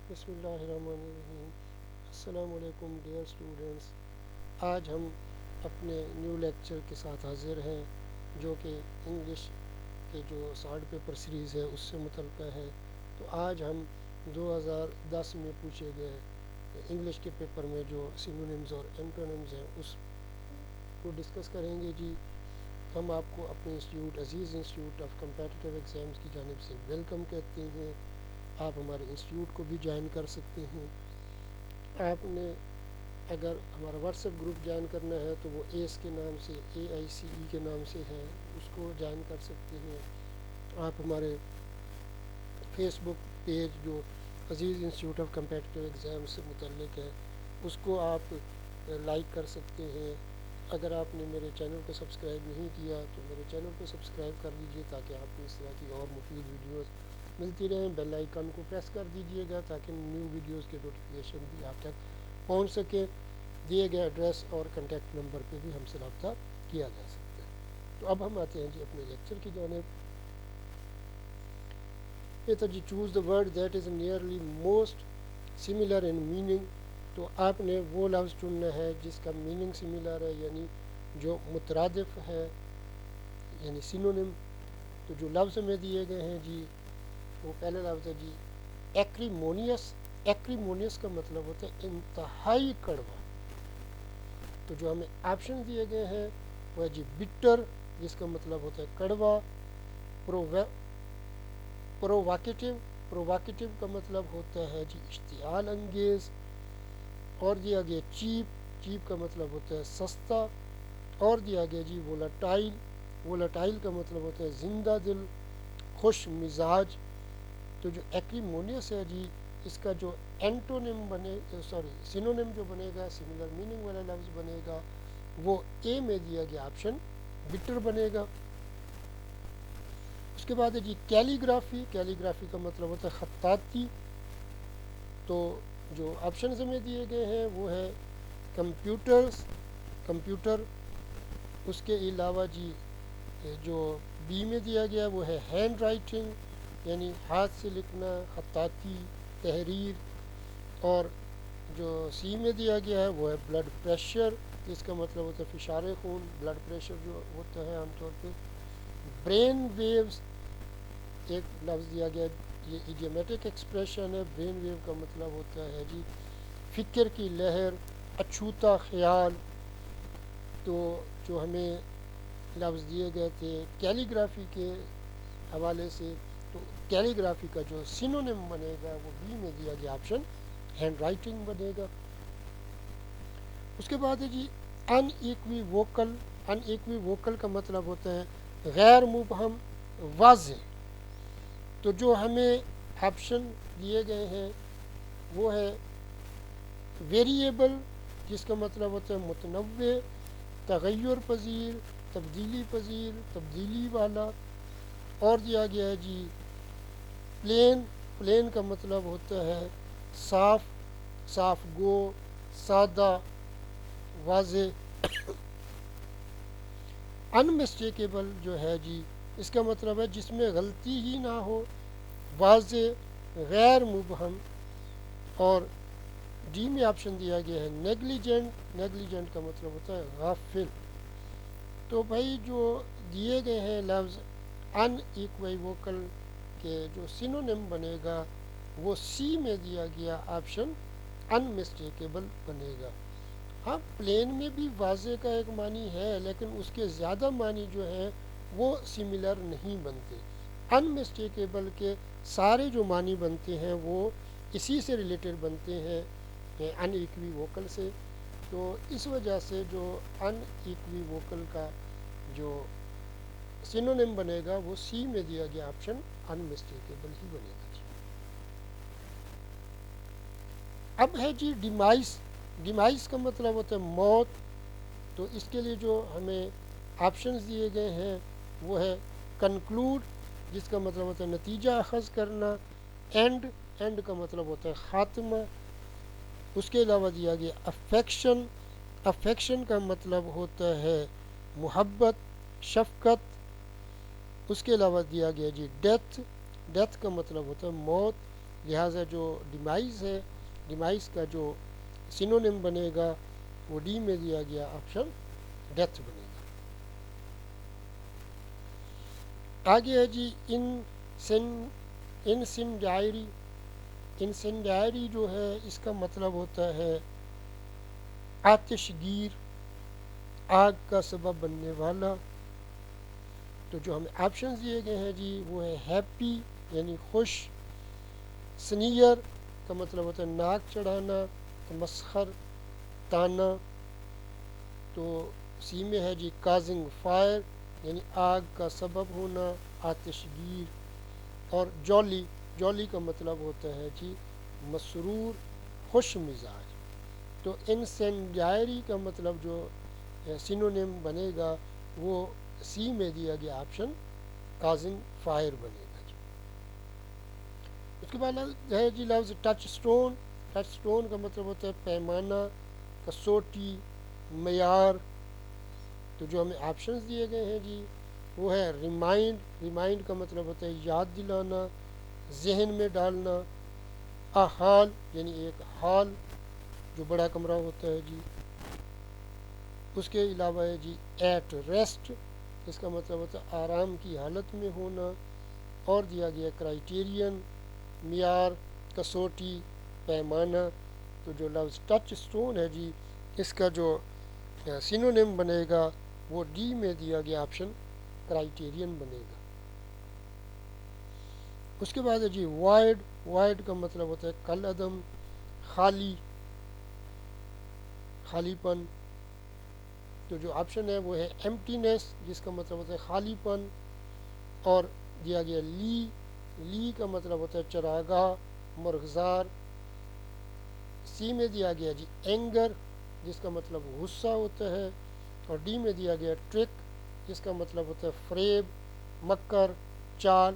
بسم اللہ الرحمن الرحیم۔ السلام علیکم ڈیئر اسٹوڈنٹس، آج ہم اپنے نیو لیکچر کے ساتھ حاضر ہیں جو کہ انگلش کے جو سارڈ پیپر سیریز ہے اس سے متعلقہ ہے۔ تو آج ہم 2010 میں پوچھے گئے انگلش کے پیپر میں جو سینونیمز اور اینٹونیمز ہیں اس کو ڈسکس کریں گے جی۔ ہم آپ کو اپنے institute Aziz institute of competitive exams کی جانب سے ویلکم کہتے ہیں۔ آپ ہمارے انسٹیٹیوٹ کو بھی جوائن کر سکتے ہیں۔ آپ نے اگر ہمارا واٹس ایپ گروپ جوائن کرنا ہے تو وہ ایس کے نام سے AICE کے نام سے ہے، اس کو جوائن کر سکتے ہیں۔ آپ ہمارے فیس بک پیج جو عزیز انسٹیٹیوٹ آف کمپیٹیٹیو ایگزام سے متعلق ہے اس کو آپ لائک کر سکتے ہیں۔ اگر آپ نے میرے چینل کو سبسکرائب نہیں کیا تو میرے چینل کو سبسکرائب کر لیجئے تاکہ آپ کو اس طرح کی اور مفید ویڈیوز ملتی رہیں۔ بیل آئیکن کو پریس کر دیجئے گا تاکہ نیو ویڈیوز کے نوٹیفیکیشن بھی آپ تک پہنچ سکے۔ دیے گئے ایڈریس اور کنٹیکٹ نمبر پہ بھی ہم سے رابطہ کیا جا سکتا ہے۔ تو اب ہم آتے ہیں جی اپنے لیکچر کی جانب۔ یہ تھا جی choose the word that is nearly most similar in meaning. تو آپ نے وہ لفظ چننا ہے جس کا میننگ سملر ہے، یعنی جو مترادف ہے، یعنی سینونیم۔ تو جو لفظ میں دیے گئے ہیں جی وہ پہلا لفظ ہے جی ایکریمونیس۔ ایکریمونیس کا مطلب ہوتا ہے انتہائی کڑوا۔ تو جو ہمیں آپشن دیے گئے ہیں وہ ہے جی بٹر، جس کا مطلب ہوتا ہے کڑوا۔ پروواکیٹو، پروواکیٹو کا مطلب ہوتا ہے جی اشتعال انگیز۔ اور دیا گیا چیپ، چیپ کا مطلب ہوتا ہے سستا۔ اور دیا گیا جی وولٹائل، وولٹائل کا مطلب ہوتا ہے زندہ دل، خوش مزاج۔ تو جو ایکریمونیس ہے جی اس کا جو اینٹونیم سینونیم جو بنے گا، سملر میننگ والا لفظ بنے گا، وہ اے میں دیا گیا آپشن بٹر بنے گا۔ اس کے بعد ہے جی کیلیگرافی، کیلیگرافی کا مطلب ہوتا ہے خطاطی۔ تو جو آپشنز میں دیے گئے ہیں وہ ہے کمپیوٹرز، کمپیوٹر۔ اس کے علاوہ جی جو بی میں دیا گیا وہ ہے ہینڈ رائٹنگ، یعنی ہاتھ سے لکھنا، خطاطی، تحریر۔ اور جو سی میں دیا گیا ہے وہ ہے بلڈ پریشر، جس کا مطلب ہوتا ہے فشار خون، بلڈ پریشر جو ہوتا ہے عام طور پہ۔ برین ویوز ایک لفظ دیا گیا، یہ ایڈیومیٹک ایکسپریشن ہے۔ برین ویو کا مطلب ہوتا ہے جی فکر کی لہر، اچھوتا خیال۔ تو جو ہمیں لفظ دیے گئے تھے کیلیگرافی کے حوالے سے، تو کیلیگرافی کا جو سینونیم بنے گا وہ بی میں دیا گیا آپشن ہینڈ رائٹنگ بنے گا۔ اس کے بعد ہے جی ان ایکوی ووکل۔ ان ایکوی ووکل کا مطلب ہوتا ہے غیر مبہم، واضح۔ تو جو ہمیں آپشن دیے گئے ہیں وہ ہے ویریبل، جس کا مطلب ہوتا ہے متنوع، تغیر پذیر، تبدیلی پذیر، تبدیلی والا۔ اور دیا گیا ہے جی پلین، پلین کا مطلب ہوتا ہے صاف، صاف گو، سادہ، واضح۔ انمسٹیکیبل جو ہے جی اس کا مطلب ہے جس میں غلطی ہی نہ ہو، واضح، غیر مبہم۔ اور ڈی میں آپشن دیا گیا ہے نیگلیجنٹ، نیگلیجنٹ کا مطلب ہوتا ہے غافل۔ تو بھائی جو دیے گئے ہیں لفظ ان ایکوئی ووکل کے جو سینونیم بنے گا وہ سی میں دیا گیا آپشن انمسٹیکیبل بنے گا۔ ہاں پلین میں بھی واضح کا ایک معنی ہے لیکن اس کے زیادہ معنی جو ہیں وہ سملر نہیں بنتے۔ انمسٹیکیبل کے سارے جو معنی بنتے ہیں وہ اسی سے ریلیٹڈ بنتے ہیں ان ایکوی ووکل سے۔ تو اس وجہ سے جو ان ایکوی ووکل کا جو سینونیم بنے گا وہ سی میں دیا گیا آپشن انمسٹیکیبل ہی بنے گا جی۔ اب ہے جی ڈیمائس۔ ڈیمائس کا مطلب ہوتا ہے موت۔ تو اس کے لیے جو ہمیں آپشنز دیے گئے ہیں وہ ہے کنکلوڈ، جس کا مطلب ہوتا ہے نتیجہ اخذ کرنا۔ اینڈ، اینڈ کا مطلب ہوتا ہے خاتمہ۔ اس کے علاوہ دیا گیا افیکشن، افیکشن کا مطلب ہوتا ہے محبت، شفقت۔ اس کے علاوہ دیا گیا جی ڈیتھ، ڈیتھ کا مطلب ہوتا ہے موت۔ لہٰذا جو ڈیمائز ہے، ڈیمائز کا جو سینونیم بنے گا وہ ڈی میں دیا گیا آپشن ڈیتھ بنے گا۔ آگے ہے جی انسینڈائری۔ انسینڈائری جو ہے اس کا مطلب ہوتا ہے آتش گیر، آگ کا سبب بننے والا۔ تو جو ہمیں آپشنز دیے گئے ہیں جی وہ ہے ہیپی یعنی خوش، سنیئر کا مطلب ہوتا ہے ناک چڑھانا، تمسخر، تانا۔ تو سی میں ہے جی کازنگ فائر یعنی آگ کا سبب ہونا، آتش گیر۔ اور جولی، جولی کا مطلب ہوتا ہے جی مسرور، خوش مزاج۔ تو انسینڈائری کا مطلب جو سینونیم بنے گا وہ سی میں دیا گیا آپشن کازنگ فائر بنے گا جی۔ اس کے بعد ہے جی لفظ ٹچ سٹون۔ ٹچ سٹون کا مطلب ہوتا ہے پیمانہ، کسوٹی، معیار۔ تو جو ہمیں آپشنز دیے گئے ہیں جی وہ ہے ریمائنڈ، ریمائنڈ کا مطلب ہوتا ہے یاد دلانا، ذہن میں ڈالنا، حال یعنی ایک ہال جو بڑا کمرہ ہوتا ہے جی۔ اس کے علاوہ ہے جی ایٹ ریسٹ، اس کا مطلب ہوتا ہے آرام کی حالت میں ہونا۔ اور دیا گیا کرائیٹیرین، معیار، کسوٹی، پیمانہ۔ تو جو لفظ ٹچ سٹون ہے جی اس کا جو سینونیم بنے گا وہ ڈی میں دیا گیا آپشن کرائیٹیرین بنے گا۔ اس کے بعد ہے جی وائڈ۔ وائڈ کا مطلب ہوتا ہے کل عدم، خالی، خالی پن۔ تو جو آپشن ہے وہ ہے ایمٹینس جس کا مطلب ہوتا ہے خالی پن۔ اور دیا گیا لی، لی کا مطلب ہوتا ہے چراگاہ، مرغزار۔ سی میں دیا گیا جی اینگر جس کا مطلب غصہ ہوتا ہے۔ اور ڈی میں دیا گیا ٹرک جس کا مطلب ہوتا ہے فریب، مکر، چال۔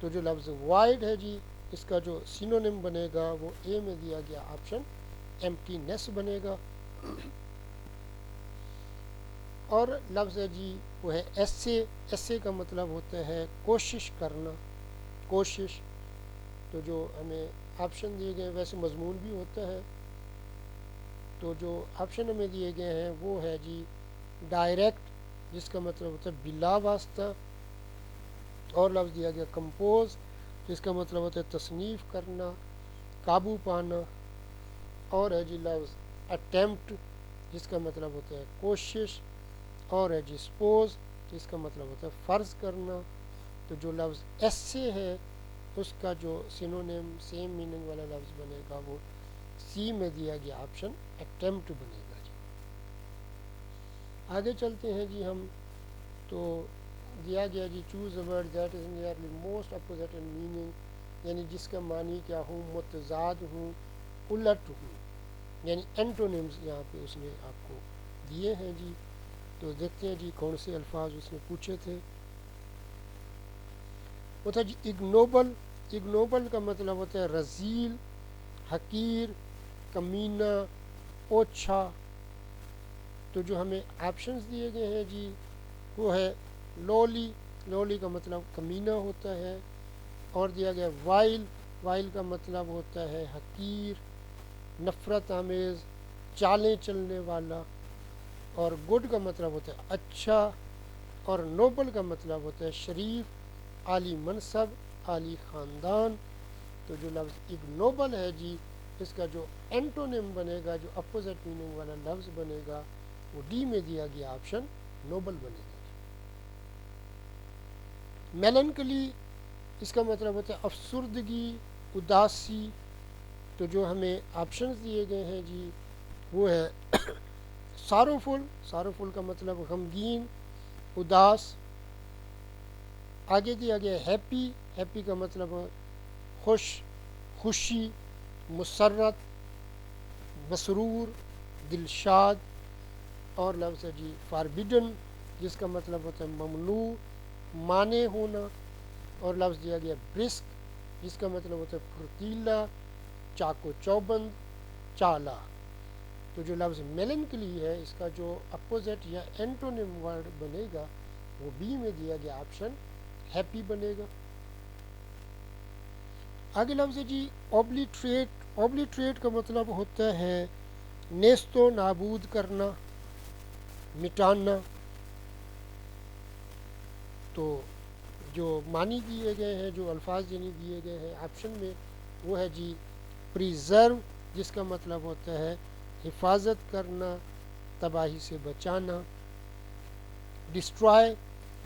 تو جو لفظ وائڈ ہے جی اس کا جو سینونیم بنے گا وہ اے میں دیا گیا آپشن ایمٹینس بنے گا۔ اور لفظ ہے جی وہ ہے ایسے۔ ایسے کا مطلب ہوتا ہے کوشش کرنا، کوشش۔ تو جو ہمیں آپشن دیے گئے ہیں ویسے مضمون بھی ہوتا ہے۔ تو جو آپشن ہمیں دیے گئے ہیں وہ ہے جی ڈائریکٹ جس کا مطلب ہوتا ہے بلا واسطہ۔ اور لفظ دیا گیا کمپوز جس کا مطلب ہوتا ہے تصنیف کرنا، قابو پانا۔ اور ہے جی لفظ اٹیمپٹ جس کا مطلب ہوتا ہے کوشش۔ اور ہے جی سپوز جس کا مطلب ہوتا ہے فرض کرنا۔ تو جو لفظ ایسے ہے اس کا جو سینونیم سیم میننگ والا لفظ بنے گا وہ سی میں دیا گیا آپشن اٹیمپٹ بنے گا جی۔ آگے چلتے ہیں جی ہم۔ تو دیا گیا جی choose a word that is nearly most opposite in meaning یعنی جس کا معنی کیا ہوں، متضاد ہوں، الٹ ہوں، یعنی اینٹونیمز یہاں پہ اس نے آپ کو دیے ہیں جی۔ تو دیکھتے ہیں جی کون سے الفاظ اس نے پوچھے تھے۔ وہ تھا جی اگنوبل۔ اگنوبل کا مطلب ہوتا ہے رذیل، حقیر، کمینہ، اوچھا۔ تو جو ہمیں آپشنز دیے گئے ہیں جی وہ ہے لولی، لولی کا مطلب کمینہ ہوتا ہے۔ اور دیا گیا وائل، وائل کا مطلب ہوتا ہے حقیر، نفرت آمیز، چالیں چلنے والا۔ اور گڈ کا مطلب ہوتا ہے اچھا۔ اور نوبل کا مطلب ہوتا ہے شریف، عالی منصب، عالی خاندان۔ تو جو لفظ اگنوبل ہے جی اس کا جو اینٹونیم بنے گا، جو اپوزٹ میننگ والا لفظ بنے گا وہ ڈی میں دیا گیا آپشن نوبل بنے گا۔ میلنکلی اس کا مطلب ہوتا ہے افسردگی، اداسی۔ تو جو ہمیں آپشنز دیے گئے ہیں جی وہ ہے ساروفل، ساروفل کا مطلب غمگین، اداس۔ آگے دیا گیا ہیپی، ہیپی کا مطلب خوش، خوشی، مسرت، مسرور، دلشاد۔ اور لفظ ہے جی فاربیڈن جس کا مطلب ہوتا ہے ممنوع، مانع ہونا۔ اور لفظ دیا گیا برسک جس کا مطلب ہوتا ہے پھرتیلا، چاقو چوبند، چالا۔ تو جو لفظ میلنکلی ہے اس کا جو اپوزٹ یا اینٹونیم ورڈ بنے گا وہ بی میں دیا گیا آپشن ہیپی بنے گا۔ آگے لفظ ہے جی اوبلیٹریٹ. اوبلیٹریٹ کا مطلب ہوتا ہے نیست و نابود کرنا، مٹانا. تو جو معنی دیے گئے ہیں، جو الفاظ یعنی دیے گئے ہیں آپشن میں، وہ ہے جی پریزرو، جس کا مطلب ہوتا ہے حفاظت کرنا، تباہی سے بچانا. ڈسٹرائے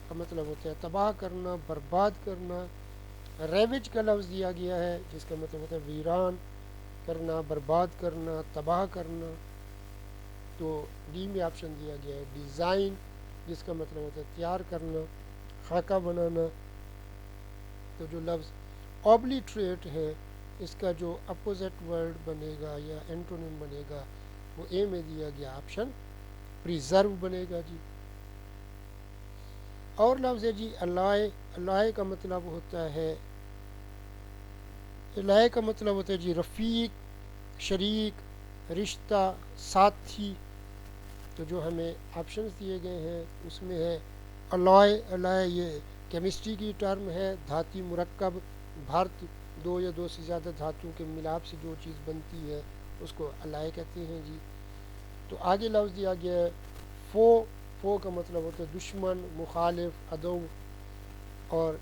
کا مطلب ہوتا ہے تباہ کرنا، برباد کرنا. ریوج کا لفظ دیا گیا ہے جس کا مطلب ہوتا ہے ویران کرنا، برباد کرنا، تباہ کرنا. تو ڈی میں آپشن دیا گیا ہے ڈیزائن، جس کا مطلب ہوتا ہے تیار کرنا، خاکہ بنانا. تو جو لفظ اوبلیٹریٹ ہے، اس کا جو اپوزٹ ورڈ بنے گا یا اینٹونیم بنے گا، وہ اے میں دیا گیا آپشن پریزرو بنے گا جی. اور لفظ ہے جی الائے. الائے کا مطلب ہوتا ہے الائے کا مطلب ہوتا ہے جی رفیق، شریک، رشتہ، ساتھی. تو جو ہمیں آپشنز دیے گئے ہیں اس میں ہے الائے. الائے یہ کیمسٹری کی ٹرم ہے، دھاتی مرکب، بھارت، دو یا دو سے زیادہ دھاتوں کے ملاپ سے جو چیز بنتی ہے اس کو الائے کہتے ہیں جی. تو آگے لفظ دیا گیا ہے فو. فو کا مطلب ہوتا ہے دشمن، مخالف، عدو. اور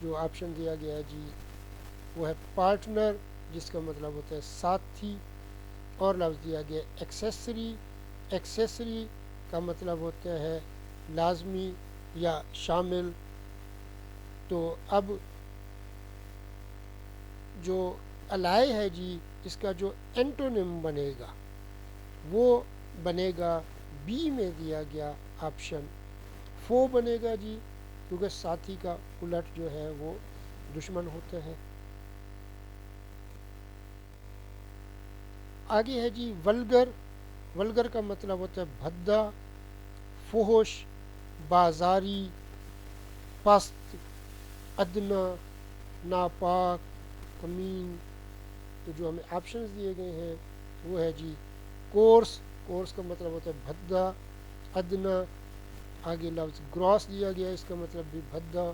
جو آپشن دیا گیا ہے جی وہ ہے پارٹنر، جس کا مطلب ہوتا ہے ساتھی. اور لفظ دیا گیا ایکسیسری. ایکسیسری کا مطلب ہوتا ہے لازمی یا شامل. تو اب جو الائے ہے جی، اس کا جو اینٹونیم بنے گا وہ بنے گا بی میں دیا گیا آپشن فو بنے گا جی، کیونکہ ساتھی کا الٹ جو ہے وہ دشمن ہوتا ہے. آگے ہے جی ولگر. ولگر کا مطلب ہوتا ہے بھدا، فحش، بازاری، پست، ادنا، ناپاک، کمین. تو جو ہمیں آپشنز دیے گئے ہیں وہ ہے جی کورس. کورس کا مطلب ہوتا ہے بھدا، ادنا. آگے لفظ گراس دیا گیا ہے، اس کا مطلب بھی بھدا،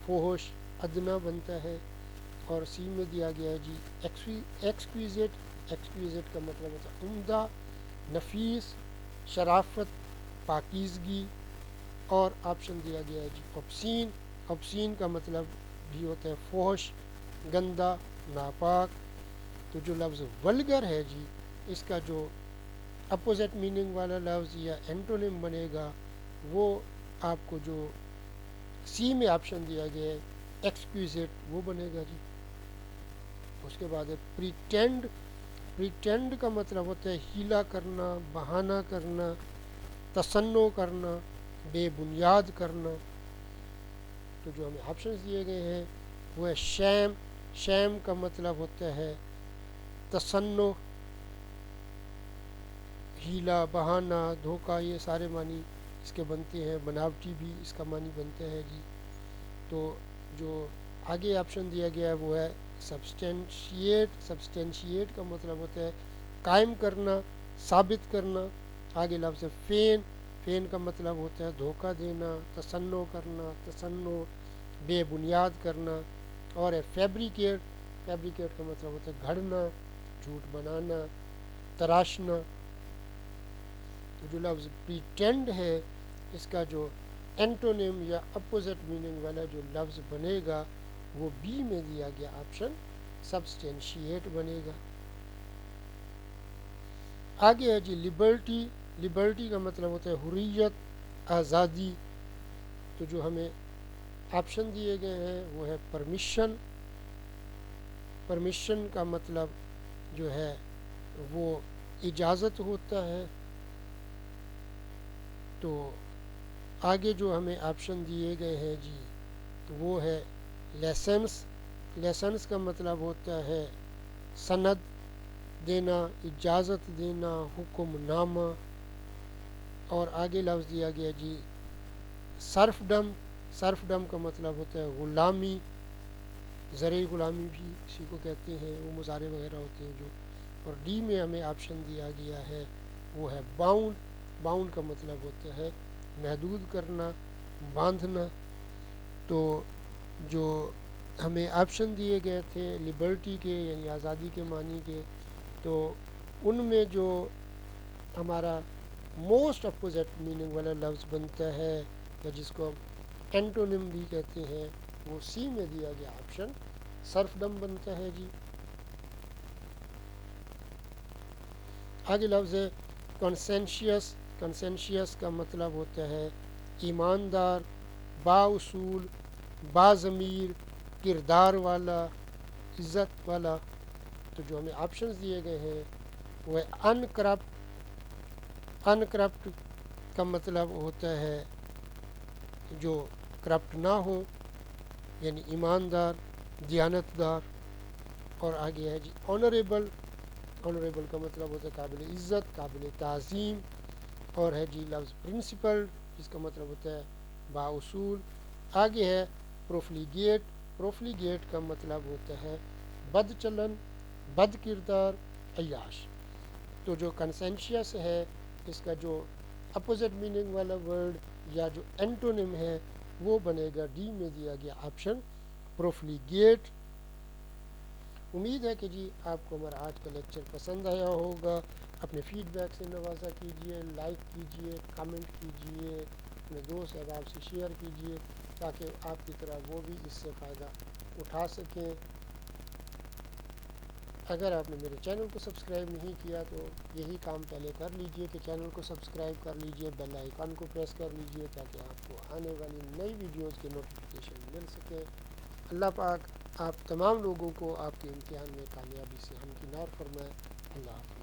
فحش، ادنا بنتا ہے. اور سی میں دیا گیا ہے جی ایکسکویزٹ. ایکسکویزٹ کا مطلب ہوتا ہے عمدہ، نفیس، شرافت، پاکیزگی. اور آپشن دیا گیا ہے جی obscene. obscene کا مطلب بھی ہوتا ہے فحش، گندا، ناپاک. تو جو لفظ ولگر ہے جی، اس کا جو اپوزٹ میننگ والا لفظ یا اینٹونیم بنے گا وہ آپ کو جو سی میں آپشن دیا گیا ہے ایکسکیوزٹ، وہ بنے گا جی. اس کے بعد ہے پریٹینڈ. پریٹینڈ کا مطلب ہوتا ہے ہیلا کرنا، بہانہ کرنا، تصنع کرنا، بے بنیاد کرنا. تو جو ہمیں آپشنز دیے گئے ہیں وہ ہے شیم. شیم کا مطلب ہوتا ہے تصنع، ہیلا، بہانہ، دھوکہ. یہ سارے معنی اس کے بنتے ہیں، بناوٹی بھی اس کا معنی بنتا ہے جی. تو جو آگے آپشن دیا گیا ہے وہ ہے سبسٹینشیٹ. سبسٹینشیٹ کا مطلب ہوتا ہے قائم کرنا، ثابت کرنا. آگے لفظ ہے فین. فین کا مطلب ہوتا ہے دھوکہ دینا، تصنع کرنا، تصنع، بے بنیاد کرنا. اور ہے فیبریکیٹ. فیبریکیٹ کا مطلب ہوتا ہے گھڑنا، جھوٹ بنانا، تراشنا. تو جو لفظ پریٹینڈ ہے، اس کا جو اینٹونیم یا اپوزٹ میننگ والا جو لفظ بنے گا وہ بی میں دیا گیا آپشن سبسٹینشیٹ بنے گا. آگے ہے جی لبرٹی. لبرٹی کا مطلب ہوتا ہے حریت، آزادی. تو جو ہمیں آپشن دیے گئے ہیں وہ ہے پرمیشن. پرمیشن کا مطلب جو ہے وہ اجازت ہوتا ہے. تو آگے جو ہمیں آپشن دیے گئے ہیں جی تو وہ ہے لیسنس. لیسنس کا مطلب ہوتا ہے سند دینا، اجازت دینا، حکم نامہ. اور آگے لفظ دیا گیا جی سرف ڈم. سرف ڈم کا مطلب ہوتا ہے غلامی، زرعی غلامی بھی اسی کو کہتے ہیں، وہ مظاہرے وغیرہ ہوتے ہیں جو. اور ڈی میں ہمیں آپشن دیا گیا ہے وہ ہے باؤنڈ. باؤنڈ کا مطلب ہوتا ہے محدود کرنا، باندھنا. تو جو ہمیں آپشن دیے گئے تھے لبرٹی کے یعنی آزادی کے معنی کے، تو ان میں جو ہمارا موسٹ اپوزٹ میننگ والا لفظ بنتا ہے یا جس کو ہم اینٹونم بھی کہتے ہیں، وہ سی میں دیا گیا آپشن سرفڈم بنتا ہے جی۔ آگے لفظ ہے کنسینشیس۔ کنسینشیس کا مطلب ہوتا ہے ایماندار، با اصول، با ضمیر، کردار والا، عزت والا۔ تو جو ہمیں آپشنز دیے گئے ہیں وہ ہے ان کرپٹ۔ ان کرپٹ کا مطلب ہوتا ہے جو کرپٹ نہ ہو، یعنی ایماندار، دیانتدار۔ اور آگے ہے جی آنریبل۔ آنریبل کا مطلب ہوتا ہے قابل عزت، قابل تعظیم۔ اور ہے جی لفظ پرنسپل، جس کا مطلب ہوتا ہے بااصول۔ آگے ہے پروفلیگیٹ۔ پروفلیگیٹ کا مطلب ہوتا ہے بد چلن، بد کردار، عیاش۔ تو جو کنسینشیس ہے اس کا جو اپوزٹ میننگ والا ورڈ یا جو اینٹونم ہے وہ بنے گا ڈی میں دیا گیا آپشن پروفلیگیٹ۔ امید ہے کہ جی آپ کو ہمارا آج کا لیکچر پسند آیا ہوگا۔ اپنے فیڈ بیک سے نوازا کیجئے، لائک کیجئے، کامنٹ کیجئے، اپنے دوست احباب سے شیئر کیجئے تاکہ آپ کی طرح وہ بھی اس سے فائدہ اٹھا سکیں۔ اگر آپ نے میرے چینل کو سبسکرائب نہیں کیا تو یہی کام پہلے کر لیجئے کہ چینل کو سبسکرائب کر لیجئے، بیل آئیکن کو پریس کر لیجئے تاکہ آپ کو آنے والی نئی ویڈیوز کے نوٹیفیکیشن مل سکے۔ اللہ پاک آپ تمام لوگوں کو آپ کے امتحان میں کامیابی سے ہمکنار فرمائے۔ اللہ حافظ۔